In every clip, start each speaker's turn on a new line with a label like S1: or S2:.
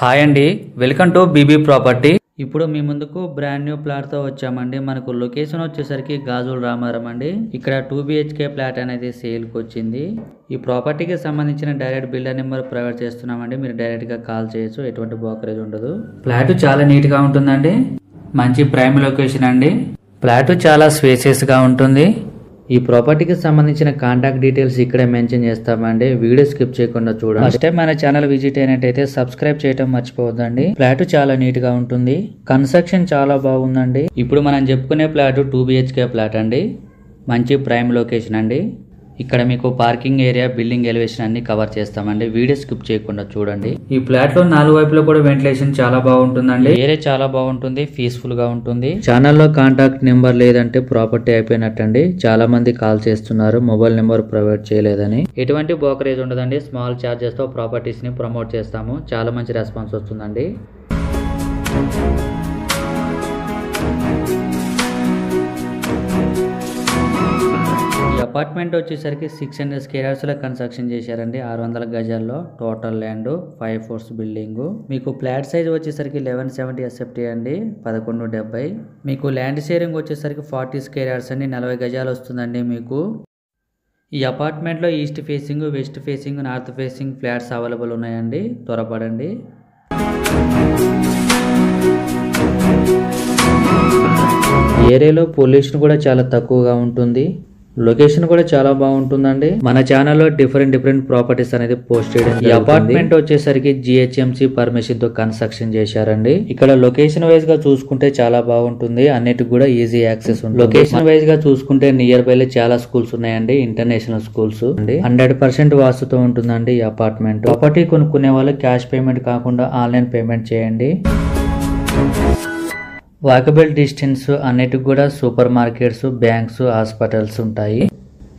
S1: Hi అండి, welcome to BB property. ఇప్పుడు మీ ముందుకు బ్రాండ్ న్యూ ప్లాట్ తో వచ్చామండి. మనకు లొకేషన్ వచ్చేసరికి గాజుల రామారం అండి. ఇక్కడ 2 BHK ప్లాట్ అనేది సేల్ కి వచ్చింది. ఈ ప్రాపర్టీకి సంబంధించిన డైరెక్ట్ బిల్డర్ నెంబర్ ప్రొవైడ్ చేస్తున్నామండి. మీరు డైరెక్ట్ గా కాల్ చేయొచ్చు, ఎటువంటి బ్రోకరేజ్ ఉండదు. ప్లాట్ చాలా నీట్ గా ఉంటుందండి, మంచి ప్రైమ్ లొకేషన్ అండి. ప్లాట్ చాలా స్పేసియస్ గా ఉంటుంది. ఈ ప్రాపర్టీకి సంబంధించిన కాంటాక్ట్ డీటెయిల్స్ ఇక్కడే మెన్షన్ చేస్తామండి. వీడియో స్కిప్ చేయకుండా చూడండి. ఫస్ట్ టైం మన ఛానల్ విజిట్ అయినట్టయితే సబ్స్క్రైబ్ చేయడం మర్చిపోవద్దండి. ఫ్లాట్ చాలా నీట్ గా ఉంటుంది, కన్స్ట్రక్షన్ చాలా బాగుందండి. ఇప్పుడు మనం చెప్పుకునే ఫ్లాట్ 2 BHK ఫ్లాట్ అండి, మంచి ప్రైమ్ లొకేషన్ అండి. ఇక్కడ మీకు పార్కింగ్ ఏరియా, బిల్డింగ్ ఎలివేషన్ అన్ని కవర్ చేస్తామండి. వీడియో స్కిప్ చేయకుండా చూడండి. ఈ ఫ్లాట్ లో 4 వైపులో కూడా వెంటిలేషన్ చాలా బాగుంటుందండి. ఏరియా చాలా బాగుంటుంది, పీస్ఫుల్ గా ఉంటుంది. ఛానల్లో కాంటాక్ట్ నెంబర్ లేదంటే ప్రాపర్టీ అయిపోయినట్టండి. చాలా మంది కాల్ చేస్తున్నారు, మొబైల్ నెంబర్ ప్రొవైడ్ చేయలేదని. ఎటువంటి బ్రోకరేజ్ ఉండదండి. స్మాల్ చార్జెస్ తో ప్రాపర్టీస్ ని ప్రమోట్ చేస్తాము. చాలా మంచి రెస్పాన్స్ వస్తుందండి. అపార్ట్మెంట్ వచ్చేసరికి 600 square yards లో కన్స్ట్రక్షన్ చేశారండి. 600 గజాల్లో టోటల్ ల్యాండ్, 5 floors బిల్డింగ్. మీకు ఫ్లాట్ సైజ్ వచ్చేసరికి 1170 SFT అండి, 1170. మీకు ల్యాండ్ షేరింగ్ వచ్చేసరికి 40 square yards అండి, 40 గజాలు వస్తుందండి. మీకు ఈ అపార్ట్మెంట్లో east facing, west facing, north facing flats available ఉన్నాయండి. త్వరపడండి. ఏరియాలో పొల్యూషన్ కూడా చాలా తక్కువగా ఉంటుంది. లొకేషన్ కూడా చాలా బాగుంటుందండి. మన ఛానల్లో డిఫరెంట్ ప్రాపర్టీస్ అనేది పోస్ట్ చేయడం. ఈ అపార్ట్మెంట్ వచ్చేసరికి GHMC పర్మిషన్ తో కన్స్ట్రక్షన్ చేశారండి. ఇక్కడ లొకేషన్ వైజ్ గా చూసుకుంటే చాలా బాగుంటుంది, అన్నిటికి కూడా ఈజీ యాక్సెస్ ఉంటుంది. లొకేషన్ వైజ్ గా చూసుకుంటే నియర్ బై చాలా స్కూల్స్ ఉన్నాయండి, ఇంటర్నేషనల్ స్కూల్స్ అండి. 100% వాస్తుతో ఉంటుందండి ఈ అపార్ట్మెంట్. ప్రాపర్టీ కొనుక్కునే వాళ్ళు క్యాష్ పేమెంట్ కాకుండా ఆన్లైన్ పేమెంట్ చేయండి. వాకబుల్ డిస్టెన్స్ అన్నిటికి కూడా సూపర్ మార్కెట్స్, బ్యాంక్స్, హాస్పిటల్స్ ఉంటాయి.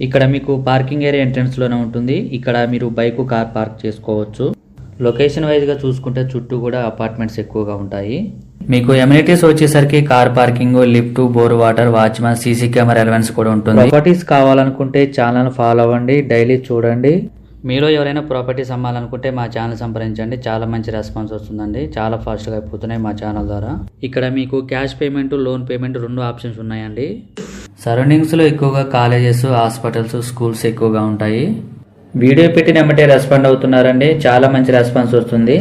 S1: ఇక్కడ మీకు పార్కింగ్ ఏరియా ఎంట్రన్స్ లోనే ఉంటుంది. ఇక్కడ మీరు బైక్, కార్ పార్క్ చేసుకోవచ్చు. లొకేషన్ వైజ్ గా చూసుకుంటే చుట్టూ కూడా అపార్ట్మెంట్స్ ఎక్కువగా ఉంటాయి. మీకు ఎమ్యూనిటీస్ వచ్చేసరికి car parking, lift, bore water, watchmen, CC camera ఎలవెన్స్ కూడా ఉంటుంది. ప్రాపర్టీస్ కావాలనుకుంటే ఛానల్ ఫాలో అవ్వండి, డైలీ చూడండి. మీరు ఎవరైనా ప్రాపర్టీస్ అమ్మాలనుకుంటే మా ఛానల్ సంప్రదించండి. చాలా మంచి రెస్పాన్స్ వస్తుందండి, చాలా ఫాస్ట్గా అయిపోతున్నాయి మా ఛానల్ ద్వారా. ఇక్కడ మీకు cash payment, loan payment 2 options ఉన్నాయండి. సరౌండింగ్స్లో ఎక్కువగా కాలేజెస్, హాస్పిటల్స్, స్కూల్స్ ఎక్కువగా ఉంటాయి. వీడియో పెట్టిన వెంబటే రెస్పాండ్ అవుతున్నారండి, చాలా మంచి రెస్పాన్స్ వస్తుంది.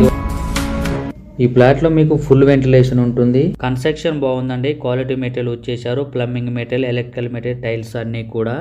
S1: ఈ ప్లాట్ లో మీకు ఫుల్ వెంటిలేషన్ ఉంటుంది. కన్స్ట్రక్షన్ బాగుందండి, క్వాలిటీ మెటీరియల్ వచ్చేసారు. Plumbing material, electrical material, tiles అన్ని కూడా